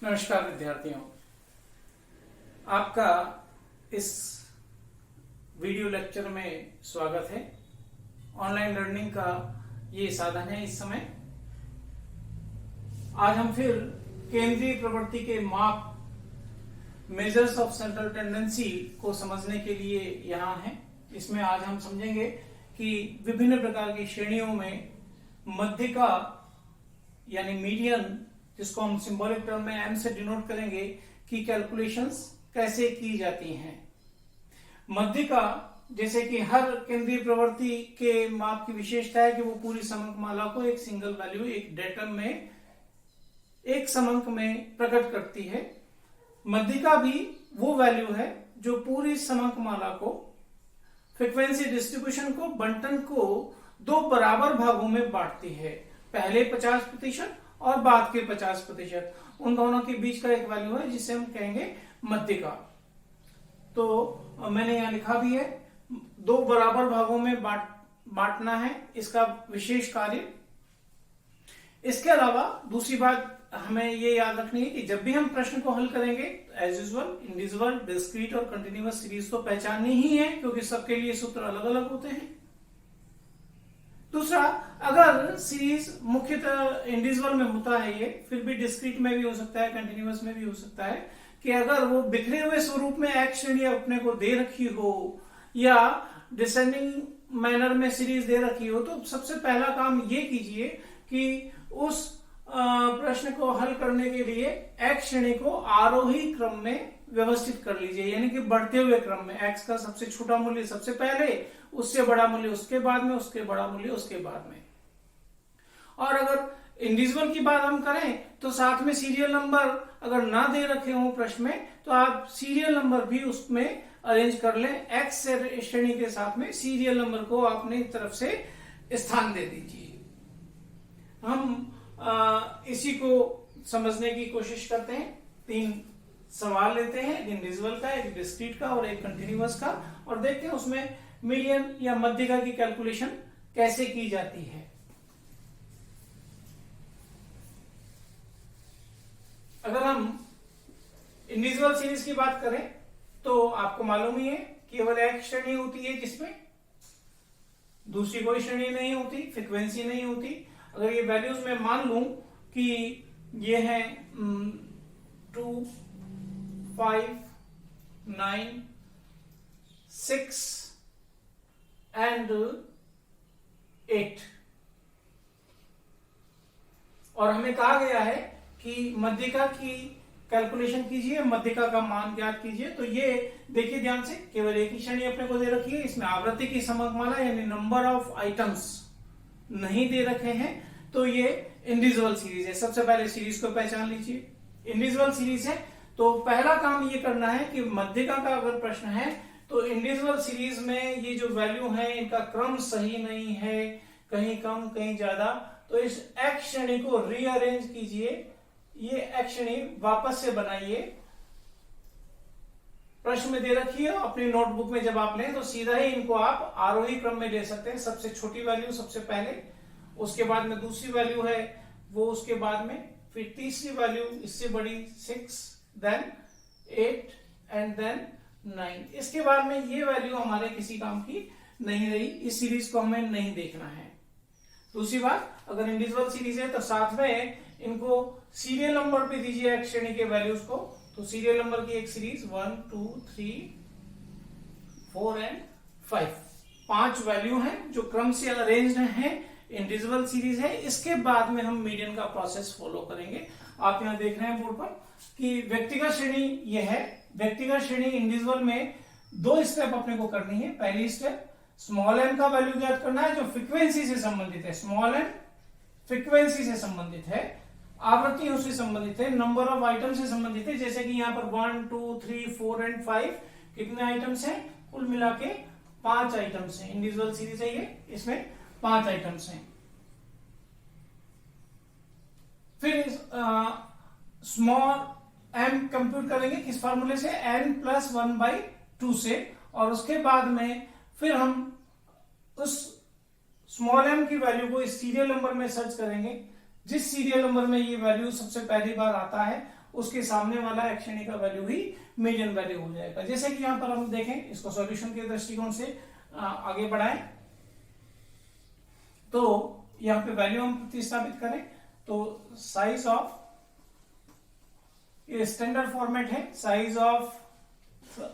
नमस्कार विद्यार्थियों, आपका इस वीडियो लेक्चर में स्वागत है। ऑनलाइन लर्निंग का ये साधन है। इस समय आज हम फिर केंद्रीय प्रवृत्ति के माप मेजर्स ऑफ सेंट्रल टेंडेंसी को समझने के लिए यहाँ हैं। इसमें आज हम समझेंगे कि विभिन्न प्रकार की श्रेणियों में मध्यिका यानी मीडियन, जिसको हम सिंबॉलिक टर्म में एम से डिनोट करेंगे, की कैलकुलेशंस कैसे की जाती हैं। मध्यिका, जैसे कि हर केंद्रीय प्रवृत्ति के माप की विशेषता है कि वो पूरी समंकमाला को एक सिंगल वैल्यू, एक डेटम में, एक समंक में प्रकट करती है। मध्यिका भी वो वैल्यू है जो पूरी समंकमाला को, फ्रीक्वेंसी डिस्ट्रीब्यूशन को, बंटन को दो बराबर भागों में बांटती है। पहले 50% और बाद के 50%, उन दोनों के बीच का एक वैल्यू है जिसे हम कहेंगे मध्यिका। तो मैंने यहां लिखा भी है, दो बराबर भागों में बांटना है इसका विशेष कार्य। इसके अलावा दूसरी बात हमें ये याद रखनी है कि जब भी हम प्रश्न को हल करेंगे, एज यूजुअल इंडिविजुअल, डिस्क्रीट और कंटिन्यूअस सीरीज तो पहचाननी ही है, क्योंकि सबके लिए सूत्र अलग अलग होते हैं। दूसरा, अगर सीरीज मुख्यतः इंडिविजुअल में होता है, ये फिर भी डिस्क्रीट में भी हो सकता है, कंटिन्यूअस में भी हो सकता है, कि अगर वो बिखरे हुए स्वरूप में एक श्रेणी अपने को दे रखी हो या डिसेंडिंग मैनर में सीरीज दे रखी हो, तो सबसे पहला काम ये कीजिए कि उस प्रश्न को हल करने के लिए एक श्रेणी को आरोही क्रम में व्यवस्थित कर लीजिए, यानी कि बढ़ते हुए क्रम में। एक्स का सबसे छोटा मूल्य सबसे पहले, उससे बड़ा मूल्य उसके बाद में, उसके बड़ा मूल्य उसके बाद में। और अगर इंडिविजुअल की बात हम करें तो साथ में सीरियल नंबर अगर ना दे रखे हो प्रश्न में, तो आप सीरियल नंबर भी उसमें अरेंज कर लें। एक्स श्रेणी के साथ में सीरियल नंबर को अपनी तरफ से स्थान दे दीजिए। हम इसी को समझने की कोशिश करते हैं। 3 सवाल लेते हैं, एक इंडिविजुअल का, एक डिस्क्रीट का और एक कंटिन्यूअस का, और देखते हैं उसमें मीडियन या मध्यिका की कैलकुलेशन कैसे की जाती है। अगर हम इंडिविजुअल सीरीज की बात करें तो आपको मालूम ही है, केवल एक श्रेणी होती है जिसमें दूसरी कोई श्रेणी नहीं होती, फ्रीक्वेंसी नहीं होती। अगर ये वैल्यूज में मान लूं कि ये है 2, 5, 9, 6 एंड 8, और हमें कहा गया है कि मध्यिका की कैलकुलेशन कीजिए, मध्यिका का मान ज्ञात कीजिए। तो ये देखिए ध्यान से, केवल एक ही श्रेणी अपने को दे रखी है, इसमें आवृत्ति की समकमाला यानी नंबर ऑफ आइटम्स नहीं दे रखे हैं, तो ये इंडिविजुअल सीरीज है। सबसे पहले सीरीज को पहचान लीजिए, इंडिविजुअल सीरीज है। तो पहला काम ये करना है कि मध्यिका का अगर प्रश्न है तो इंडिविजुअल सीरीज में ये जो वैल्यू है इनका क्रम सही नहीं है, कहीं कम कहीं ज्यादा, तो इस एक्स श्रेणी को रीअरेंज कीजिए, ये एक्स श्रेणी वापस से बनाइए। प्रश्न में दे रखी है, अपनी नोटबुक में जब आप लें तो सीधा ही इनको आप आरोही क्रम में ले सकते हैं। सबसे छोटी वैल्यू सबसे पहले, उसके बाद में दूसरी वैल्यू है वो उसके बाद में, फिर तीसरी वैल्यू इससे बड़ी 6, देन 8 एंड देन 9। इसके बाद में ये वैल्यू हमारे किसी काम की नहीं रही, इस सीरीज को हमें नहीं देखना है। दूसरी बात, अगर इंडिविजुअल सीरीज है तो साथ में इनको सीरियल नंबर पे दीजिए एक श्रेणी के वैल्यूज को। तो सीरियल नंबर की एक सीरीज 1, 2, 3, 4 एंड 5, 5 वैल्यू हैं जो क्रम से अरेंज्ड हैं, इंडिविजुअल सीरीज है। इसके बाद में हम मीडियन का प्रोसेस फॉलो करेंगे। आप यहां देख रहे हैं बोर्ड पर कि व्यक्तिगत श्रेणी ये है। व्यक्तिगत श्रेणी इंडिविजुअल में 2 स्टेप अपने को करनी है। पहली स्टेप, स्मॉल एन का वैल्यू ज्ञात करना है जो फ्रीक्वेंसी से संबंधित है। स्मॉल एन फ्रीक्वेंसी से संबंधित है, आवृत्तियों से संबंधित है, नंबर ऑफ आइटम से संबंधित है। जैसे कि यहाँ पर 1, 2, 3, 4 एंड 5 कितने आइटम्स हैं? कुल मिला के 5 आइटम्स हैं। इंडिविजुअल सीरीज है ये, इसमें 5 आइटम्स हैं। फिर स्मॉल एम कंप्यूट करेंगे किस फार्मूले से? n+1/2 से, और उसके बाद में फिर हम उस स्मॉल एम की वैल्यू को इस सीरियल नंबर में सर्च करेंगे। जिस सीरियल नंबर में ये वैल्यू सबसे पहली बार आता है उसके सामने वाला एक श्रेणी का वैल्यू ही मीडियन वैल्यू हो जाएगा। जैसे कि यहां पर हम देखें, इसको सॉल्यूशन के दृष्टिकोण से आगे बढ़ाएं, तो यहां पे वैल्यू हम प्रतिस्थापित करें तो साइज ऑफ, ये स्टैंडर्ड फॉर्मेट है, साइज ऑफ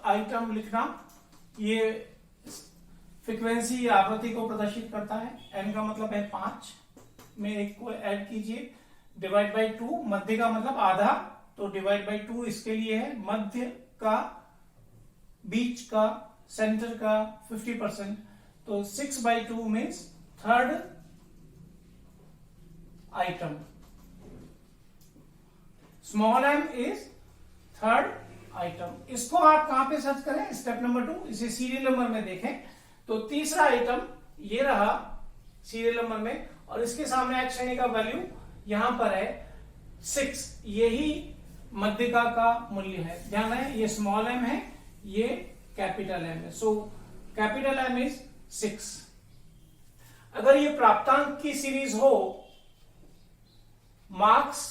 आइटम लिखना, ये फ्रीक्वेंसी या आवृत्ति को प्रदर्शित करता है। n का मतलब है 5 में एक को ऐड कीजिए, डिवाइड बाई 2, मध्य का मतलब आधा, तो डिवाइड बाई 2 इसके लिए है, मध्य का, बीच का, सेंटर का 50%, तो 6/2 means third item. Small m is third item. इसको आप कहां पे सर्च करें, स्टेप नंबर 2, इसे सीरियल नंबर में देखें तो तीसरा आइटम ये रहा सीरियल नंबर में, और इसके सामने एक श्रेणी का वैल्यू यहां पर है 6, यही मध्यिका का मूल्य है। ध्यान रहे, ये स्मॉल m है, ये कैपिटल M है, सो कैपिटल M इज 6। अगर ये प्राप्तांक की सीरीज हो, मार्क्स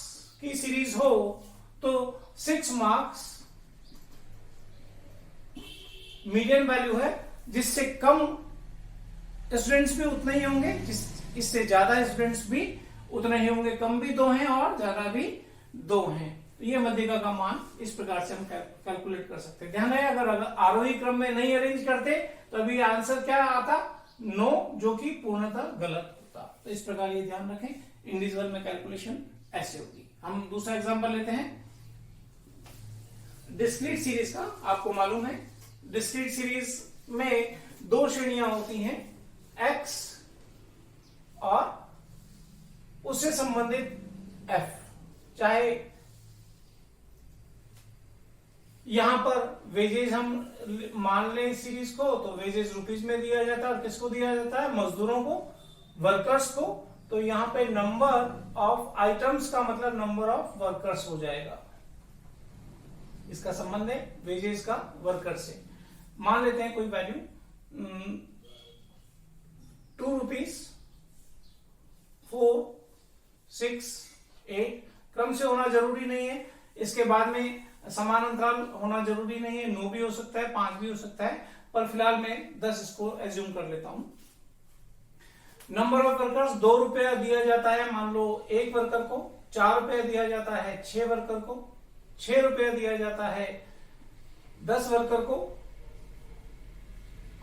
की सीरीज हो, तो 6 मार्क्स मीडियन वैल्यू है, जिससे कम स्टूडेंट्स भी उतने ही होंगे, इससे ज्यादा स्टूडेंट्स भी उतने ही होंगे, कम भी 2 हैं और ज्यादा भी 2 हैं। तो ये मध्यिका का मान इस प्रकार से हम कैलकुलेट कर सकते हैं। ध्यान रहे, अगर आरोही क्रम में नहीं अरेंज करते तो अभी आंसर क्या आता, 9, जो कि पूर्णतः गलत होता। तो इस प्रकार ये ध्यान रखें, इंडिविजुअल में कैलकुलेशन ऐसे होगी। हम दूसरा एग्जांपल लेते हैं डिस्क्रीट सीरीज का। आपको मालूम है डिस्क्रीट सीरीज में 2 श्रेणियां होती हैं, x और उससे संबंधित f। चाहे यहां पर वेजेज हम मान लें सीरीज को, तो वेजेज रुपीज में दिया जाता है, और किसको दिया जाता है, मजदूरों को, वर्कर्स को। तो यहां पे नंबर ऑफ आइटम्स का मतलब नंबर ऑफ वर्कर्स हो जाएगा। इसका संबंध है वेजेज का वर्कर से। मान लेते हैं कोई वैल्यू 2 रुपीज 4 6 8, क्रम से होना जरूरी नहीं है, इसके बाद में समान अंतराल होना जरूरी नहीं है, 9 भी हो सकता है, 5 भी हो सकता है, पर फिलहाल मैं 10 इसको एज्यूम कर लेता हूं। नंबर ऑफ वर्कर्स 2 रुपया दिया जाता है, मान लो 1 वर्कर को, 4 रुपया दिया जाता है 6 वर्कर को, 6 रुपया दिया जाता है 10 वर्कर को,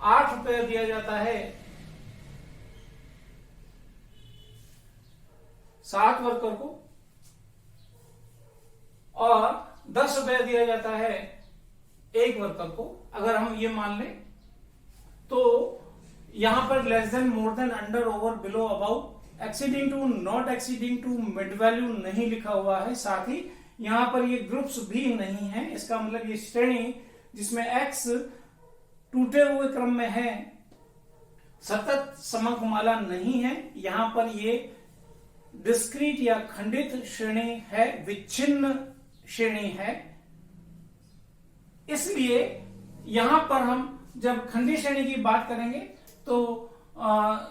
8 रुपया दिया जाता है 7 वर्कर को, और 10 रुपया दिया जाता है 1 वर्कर को। अगर हम ये मान लें तो यहां पर less than, more than, under, over, below, above, exceeding to, not exceeding to, mid value नहीं लिखा हुआ है। साथ ही यहां पर ये ग्रुप्स भी नहीं है। इसका मतलब ये श्रेणी जिसमें x टूटे हुए क्रम में है, सतत समकमाला नहीं है, यहां पर ये डिस्क्रीट या खंडित श्रेणी है, विच्छिन्न श्रेणी है। इसलिए यहां पर हम जब खंडित श्रेणी की बात करेंगे तो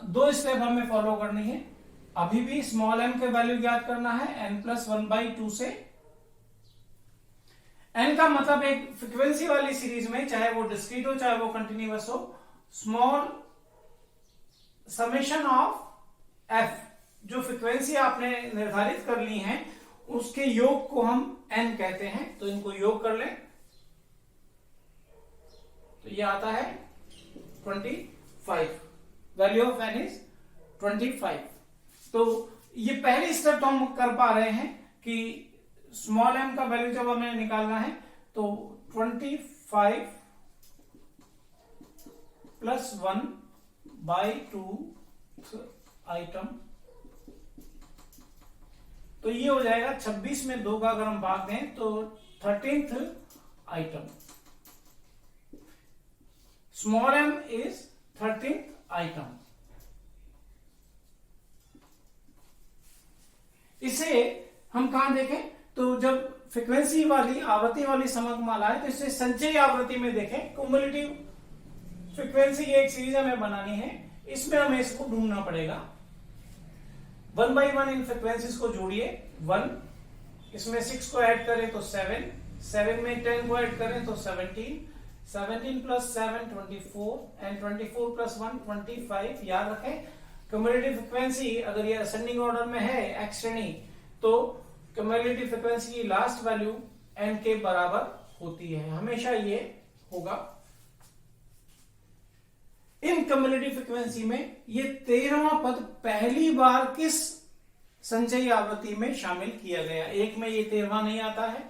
2 स्टेप हमें फॉलो करनी है। अभी भी स्मॉल m के वैल्यू ज्ञात करना है n+1/2 से। n का मतलब एक फ्रीक्वेंसी वाली सीरीज में, चाहे वो डिस्क्रीट हो चाहे वो कंटिन्यूअस हो, स्मॉल समेशन ऑफ f, जो फ्रीक्वेंसी आपने निर्धारित कर ली है उसके योग को हम n कहते हैं। तो इनको योग कर लें तो ये आता है 25। Value of n is 25। तो ये पहली स्टेप तो हम कर पा रहे हैं कि स्मॉल m का वैल्यू जब हमें निकालना है तो 25 + 1/2 आइटम, तो ये हो जाएगा 26 में 2 का अगर हम भाग दें तो 13th item. Small m is 13th item. इसे हम कहां देखें तो जब फ्रीक्वेंसी वाली, आवृत्ति वाली समकमाला है तो इसे संचयी आवृत्ति में देखें। कुमुलेटिव फ्रीक्वेंसी एक सीरीज हमें बनानी है, इसमें हमें इसको ढूंढना पड़ेगा। 1/1 इन फ्रीक्वेंसीज को जोड़िए, 1 इसमें 6 को ऐड करें तो 7, 7 में 10 को ऐड करें तो 17, 17 प्लस 7 24 एंड 24 प्लस 1 25। याद रखें क्यूमुलेटिव फ्रीक्वेंसी अगर ये असेंडिंग ऑर्डर में है एक्स श्रेणी तो क्यूमुलेटिव फ्रीक्वेंसी की लास्ट वैल्यू n के बराबर होती है, हमेशा ये होगा। इन क्यूमुलेटिव फ्रीक्वेंसी में ये 13वां पद पहली बार किस संचयी आवृत्ति में शामिल किया गया? एक में ये 13वां नहीं आता है,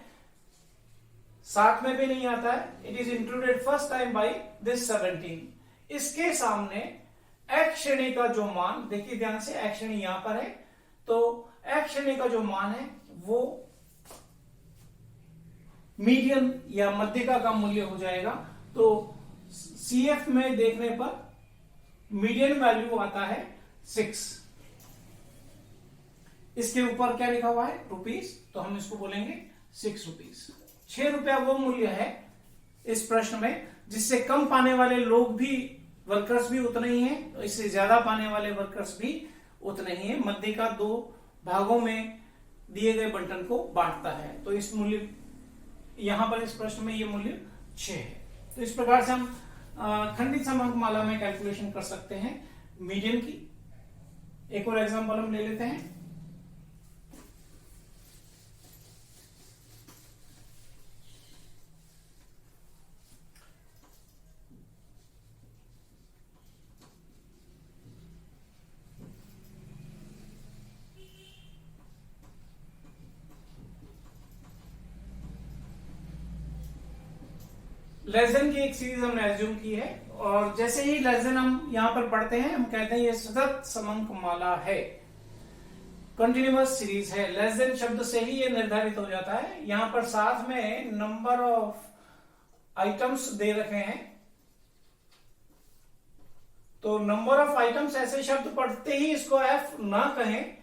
7 में भी नहीं आता है। It is included first time by this 17। इसके सामने एक्स श्रेणी का जो मान, देखिए ध्यान से, एक्स श्रेणी यहां पर है, तो एक्स श्रेणी का जो मान है वो मीडियन या मध्यिका का मूल्य हो जाएगा। तो CF में देखने पर मीडियन वैल्यू आता है 6। इसके ऊपर क्या लिखा हुआ है? रुपीस, तो हम इसको बोलेंगे 6 रुपीस। 6 रुपया वो मूल्य है इस प्रश्न में जिससे कम पाने वाले लोग भी, वर्कर्स भी उतने ही हैं, तो इससे ज्यादा पाने वाले वर्कर्स भी उतने ही हैं। मध्यिका 2 भागों में दिए गए बंटन को बांटता है, तो इस मूल्य यहां पर इस प्रश्न में ये मूल्य 6 है। तो इस प्रकार से हम खंडित समांक माला में कैलकुलेशन कर सकते हैं मीडियन की। एक और एग्जांपल हम ले लेते हैं। लेस देन की एक सीरीज हमने एज्यूम की है और जैसे ही लेस देन हम यहां पर पढ़ते हैं हम कहते हैं ये सतत समांक माला है, कंटिन्यूअस सीरीज है। लेस देन शब्द से ही ये निर्धारित हो जाता है। यहां पर साथ में नंबर ऑफ आइटम्स दे रखे हैं, तो नंबर ऑफ आइटम्स ऐसे शब्द पढ़ते ही इसको एफ ना कहें।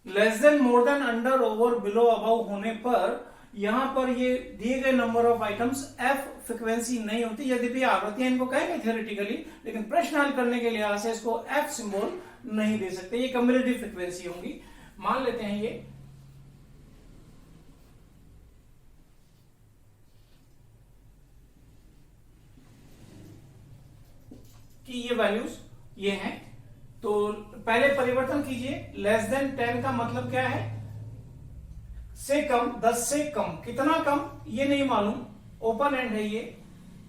Less than, more than, under, over, below, above होने पर यहां पर ये दिए गए number of items F frequency नहीं होती। यद्यपि आवृत्तियां इनको कहेंगे थियोरेटिकली, लेकिन प्रश्न हल करने के लिहाज से इसको एफ सिंबल नहीं दे सकते, ये क्यूमुलेटिव फ्रीक्वेंसी होंगी। मान लेते हैं ये कि ये वैल्यूज ये हैं, तो पहले परिवर्तन कीजिए। लेस देन 10 का मतलब क्या है? से कम, 10 से कम। कितना कम ये नहीं मालूम, ओपन एंड है ये,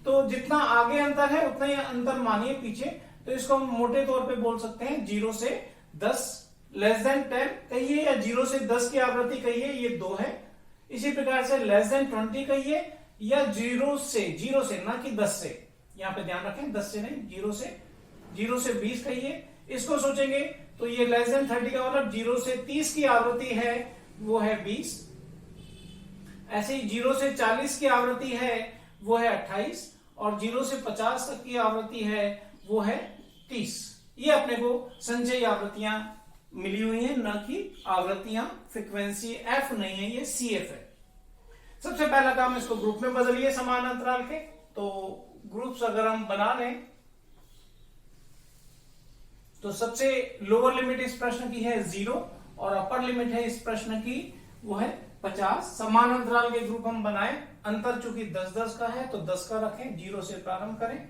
तो जितना आगे अंतर है उतना ही अंतर मानिए पीछे, तो इसको हम मोटे तौर पे बोल सकते हैं 0 से 10। लेस देन 10 कहिए या 0 से 10 की आवृत्ति कहिए, ये 2 है। इसी प्रकार से लेस देन 20 कहिए या 0 से ना कि 10 से, यहां पे ध्यान रखें 10 से नहीं, 0 से 20 कहिए। इसको सोचेंगे तो ये लेस देन 30 का मतलब 0 से 30 की आवृत्ति है वो है 20। ऐसे ही 0 से 40 की आवृत्ति है वो है 28 और 0 से 50 तक की आवृत्ति है वो है 30। ये अपने को संचयी आवृत्तियां मिली हुई हैं, न कि आवृत्तियां। फ्रीक्वेंसी एफ नहीं है, ये CF है। सबसे पहला काम, इसको ग्रुप में बदलिए समान अंतराल के। तो ग्रुप्स अगर हम बना लें तो सबसे लोअर लिमिट इस प्रश्न की है 0 और अपर लिमिट है इस प्रश्न की वो है 50। समान अंतराल के ग्रुप हम बनाए, अंतर चूंकि 10-10 का है तो 10 का रखें, 0 से प्रारंभ करें,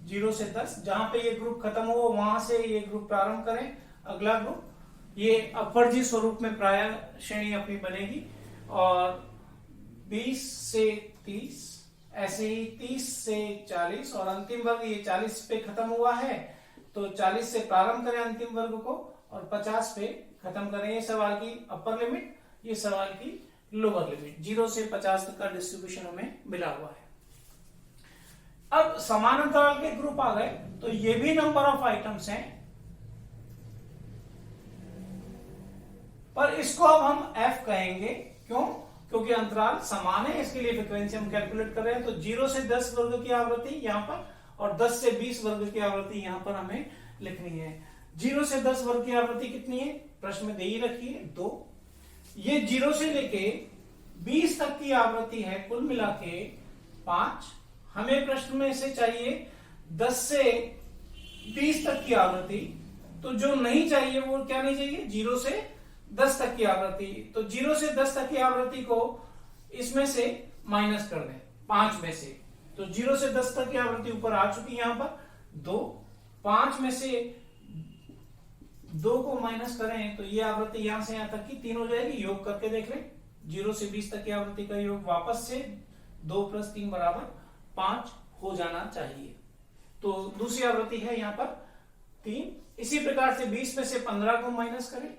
0 से 10। जहां पे ये ग्रुप खत्म हो वहां से ये ग्रुप प्रारंभ करें। अगला ग्रुप ये अपवर्जी स्वरूप में प्राय श्रेणी अपनी बनेगी और 20 से 30, ऐसे ही 30 से 40 और अंतिम वर्ग ये 40 पे खत्म हुआ है तो 40 से प्रारंभ करें अंतिम वर्ग को और 50 पे खत्म करें। ये सवाल की अपर लिमिट, ये सवाल की लोअर लिमिट। 0 से 50 तक का डिस्ट्रीब्यूशन हमें मिला हुआ है। अब समान अंतराल के ग्रुप आ गए तो ये भी नंबर ऑफ आइटम्स हैं, पर इसको अब हम f कहेंगे। क्यों? क्योंकि अंतराल समान है, इसके लिए फ्रीक्वेंसी हम कैलकुलेट कर रहे हैं। तो 0 से 10 वर्ग की आवृत्ति यहां पर और 10 से 20 वर्ग की आवृत्ति यहां पर हमें लिखनी है। 0 से 10 वर्ग की आवृत्ति कितनी है? प्रश्न में दे ही रखी है 2। ये 0 से लेके 20 तक की आवृत्ति है कुल मिला के 5। हमें प्रश्न में से चाहिए 10 से 20 तक की आवृत्ति, तो जो नहीं चाहिए वो क्या नहीं चाहिए? 0 से 10 तक की आवृत्ति, तो 0 से 10 तक की आवृत्ति को इसमें से माइनस कर दें 5 में से, तो 0 से 10 तक की आवृत्ति ऊपर आ चुकी, यहां पर 2, 5 में से 2 को माइनस करें तो ये आवृत्ति यहां से यहां तक की 3 हो जाएगी। योग करके देख लें, 0 से 20 तक की आवृत्ति का योग वापस से 2 + 3 = 5 हो जाना चाहिए। तो दूसरी आवृत्ति है यहां पर 3। इसी प्रकार से 20 में से 15 को माइनस करें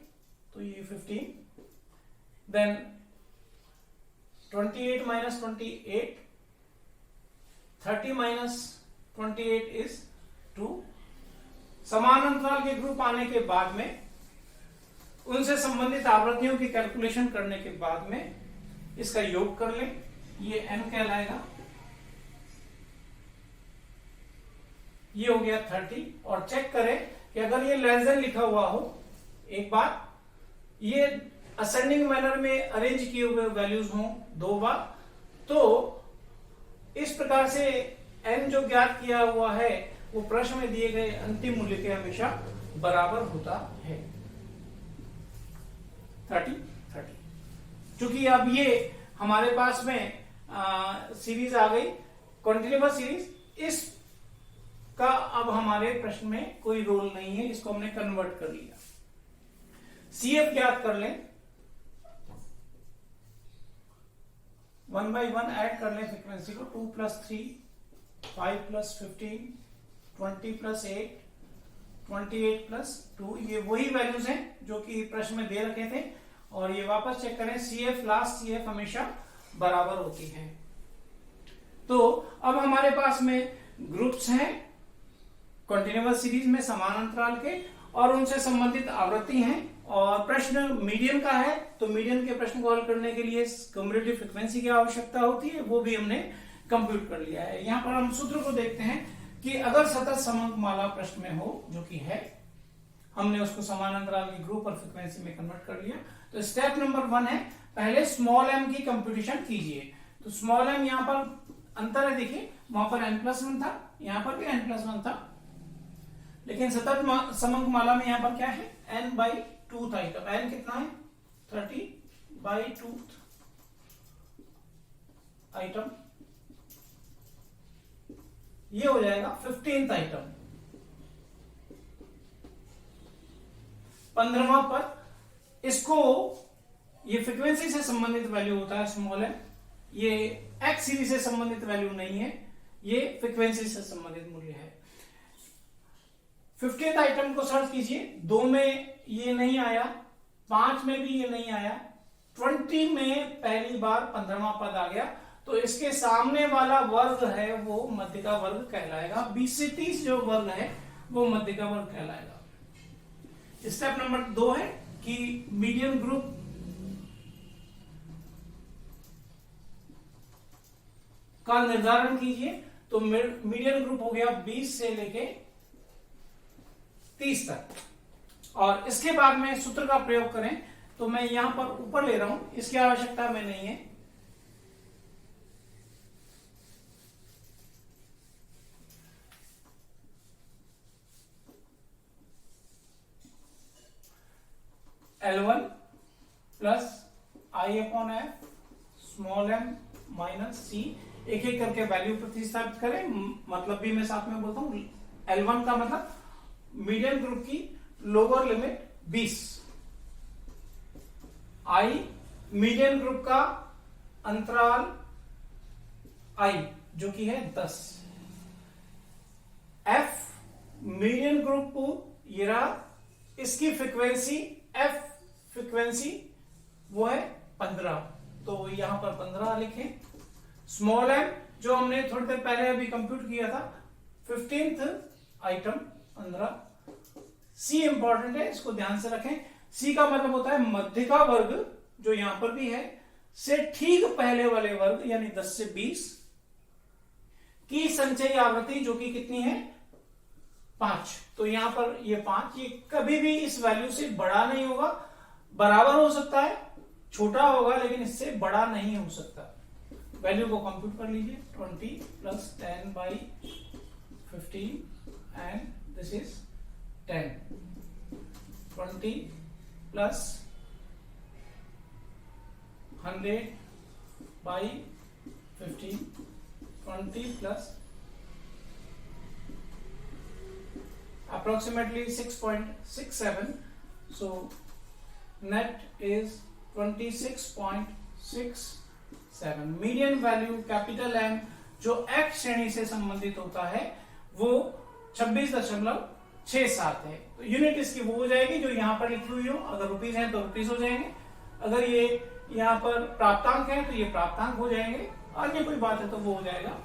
तो ये 15, देन 28 - 28, 30 - 28 इज 2। समान अंतराल के ग्रुप आने के बाद में उनसे संबंधित आवृत्तियों की कैलकुलेशन करने के बाद में इसका योग कर लें, ये n कहलाएगा, ये हो गया 30। और चेक करें कि अगर ये लेस देन लिखा हुआ हो, एक बार ये असेंडिंग मैनर में अरेंज किए हुए वैल्यूज हों 2 बार, तो इस प्रकार से n जो ज्ञात किया हुआ है वो प्रश्न में दिए गए अंतिम मूल्य के हमेशा बराबर होता है 30। चूंकि अब ये हमारे पास में सीरीज आ गई, कॉन्टिन्यूअस सीरीज, इस का अब हमारे प्रश्न में कोई रोल नहीं है, इसको हमने कन्वर्ट कर लिया। CF ज्ञात कर लें, 1 by 1 ऐड कर लें फ्रीक्वेंसी को, 2 + 3, 5 + 15, 20 + 8, 28 + 2, ये वही वैल्यूज हैं जो कि प्रश्न में दे रखे थे। और ये वापस चेक करें, CF लास्ट CF हमेशा बराबर होती है। तो अब हमारे पास में ग्रुप्स हैं कॉन्टिन्यूअस सीरीज में समान अंतराल के, और उनसे संबंधित आवृत्ति हैं, और प्रश्न मीडियन का है, तो मीडियन के प्रश्न को हल करने के लिए कम्युलेटिव फ्रीक्वेंसी की आवश्यकता होती है, वो भी हमने कंप्यूट कर लिया है। यहां पर हम सूत्र को देखते हैं कि अगर सतत समंकमाला प्रश्न में हो, जो कि है, हमने उसको समान अंतराल के ग्रुप और फ्रीक्वेंसी में कन्वर्ट कर लिया। तो स्टेप नंबर 1 है, पहले स्मॉल m की कंप्यूटेशन कीजिए। तो स्मॉल m यहां पर अंतर है, देखिए वहां पर n+1 था, यहां पर भी n+1 था, लेकिन सतत समंकमाला में यहां पर क्या है, n/2 आइटम। n कितना है, 30/2 आइटम, ये हो जाएगा 15th आइटम। 15वां पद, इसको ये फ्रीक्वेंसी से संबंधित वैल्यू होता है स्मॉल m, ये x सीरीज से संबंधित वैल्यू नहीं है, ये फ्रीक्वेंसी से संबंधित मूल्य है। 15th आइटम को सर्च कीजिए, 2 में ये नहीं आया, 5 में भी ये नहीं आया, 20 में पहली बार 15वां पद आ गया, तो इसके सामने वाला वर्ग है वो मध्य का वर्ग कहलाएगा। 20 से 30 जो वर्ग है वो मध्य का वर्ग कहलाएगा। स्टेप नंबर 2 है कि मीडियन ग्रुप का निर्धारण कीजिए। तो मीडियन ग्रुप हो गया 20 से लेके 30 तक, और इसके बाद में सूत्र का प्रयोग करें। तो मैं यहां पर ऊपर ले रहा हूं, इसकी आवश्यकता में नहीं है। L1 + I/F small m - c, एक एक करके वैल्यू प्रतिस्थापित करें, मतलब भी मैं साथ में बोलता हूं। L1 का मतलब मीडियन ग्रुप की lower limit 20, I median group का अंतराल I जो कि है 10, F मीडियन ग्रुप को ये रहा, इसकी फ्रीक्वेंसी F फ्रीक्वेंसी वो है 15, तो यहां पर 15 लिखें। स्मॉल m जो हमने थोड़ी देर पहले अभी कंप्यूट किया था, 15th आइटम 15। C इंपॉर्टेंट है, इसको ध्यान से रखें। C का मतलब होता है मध्य का वर्ग, जो यहां पर भी है, से ठीक पहले वाले वर्ग, यानी 10 से 20 की संचयी आवृत्ति, जो कि कितनी है, 5। तो यहां पर ये 5, ये कभी भी इस वैल्यू से बड़ा नहीं होगा, बराबर हो सकता है, छोटा होगा, लेकिन इससे बड़ा नहीं हो सकता। वैल्यू को कंप्यूट कर लीजिए, 20 + 10/15 and this is 10। 20 + 100 by 15, 20 plus approximately 6.67. So net is 26.67. Median value capital M जो एक्स श्रेणी से संबंधित होता है वो 26.67 है। तो यूनिट इसकी वो हो जाएगी जो यहां पर लिखी हुई हो। अगर रुपीज है तो रुपीज हो जाएंगे, अगर ये यहां पर प्राप्तांक है तो ये प्राप्तांक हो जाएंगे, और ये कोई बात है तो वो हो जाएगा।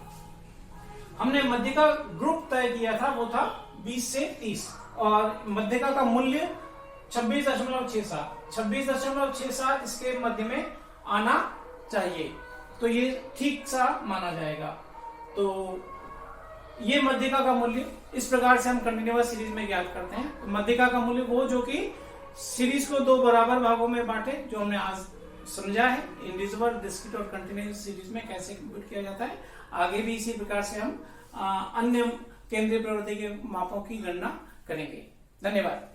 हमने मध्यिका ग्रुप तय किया था, वो था 20 से 30, और मध्यिका का मूल्य 26.67 26.67 इसके मध्य में आना चाहिए, तो ये ठीक सा माना जाएगा। तो ये मध्यिका का मूल्य इस प्रकार से हम कंटिन्यूअस सीरीज में ज्ञात करते हैं। तो मध्यिका का मूल्य वो जो कि सीरीज को दो बराबर भागों में बांटे, जो हमने आज समझा है इंडिविजुअल, डिस्क्रीट और कंटिन्यूअस सीरीज में कैसे कंप्यूट किया जाता है। आगे भी इसी प्रकार से हम अन्य केंद्रीय प्रवृत्ति के मापों की गणना करेंगे। धन्यवाद।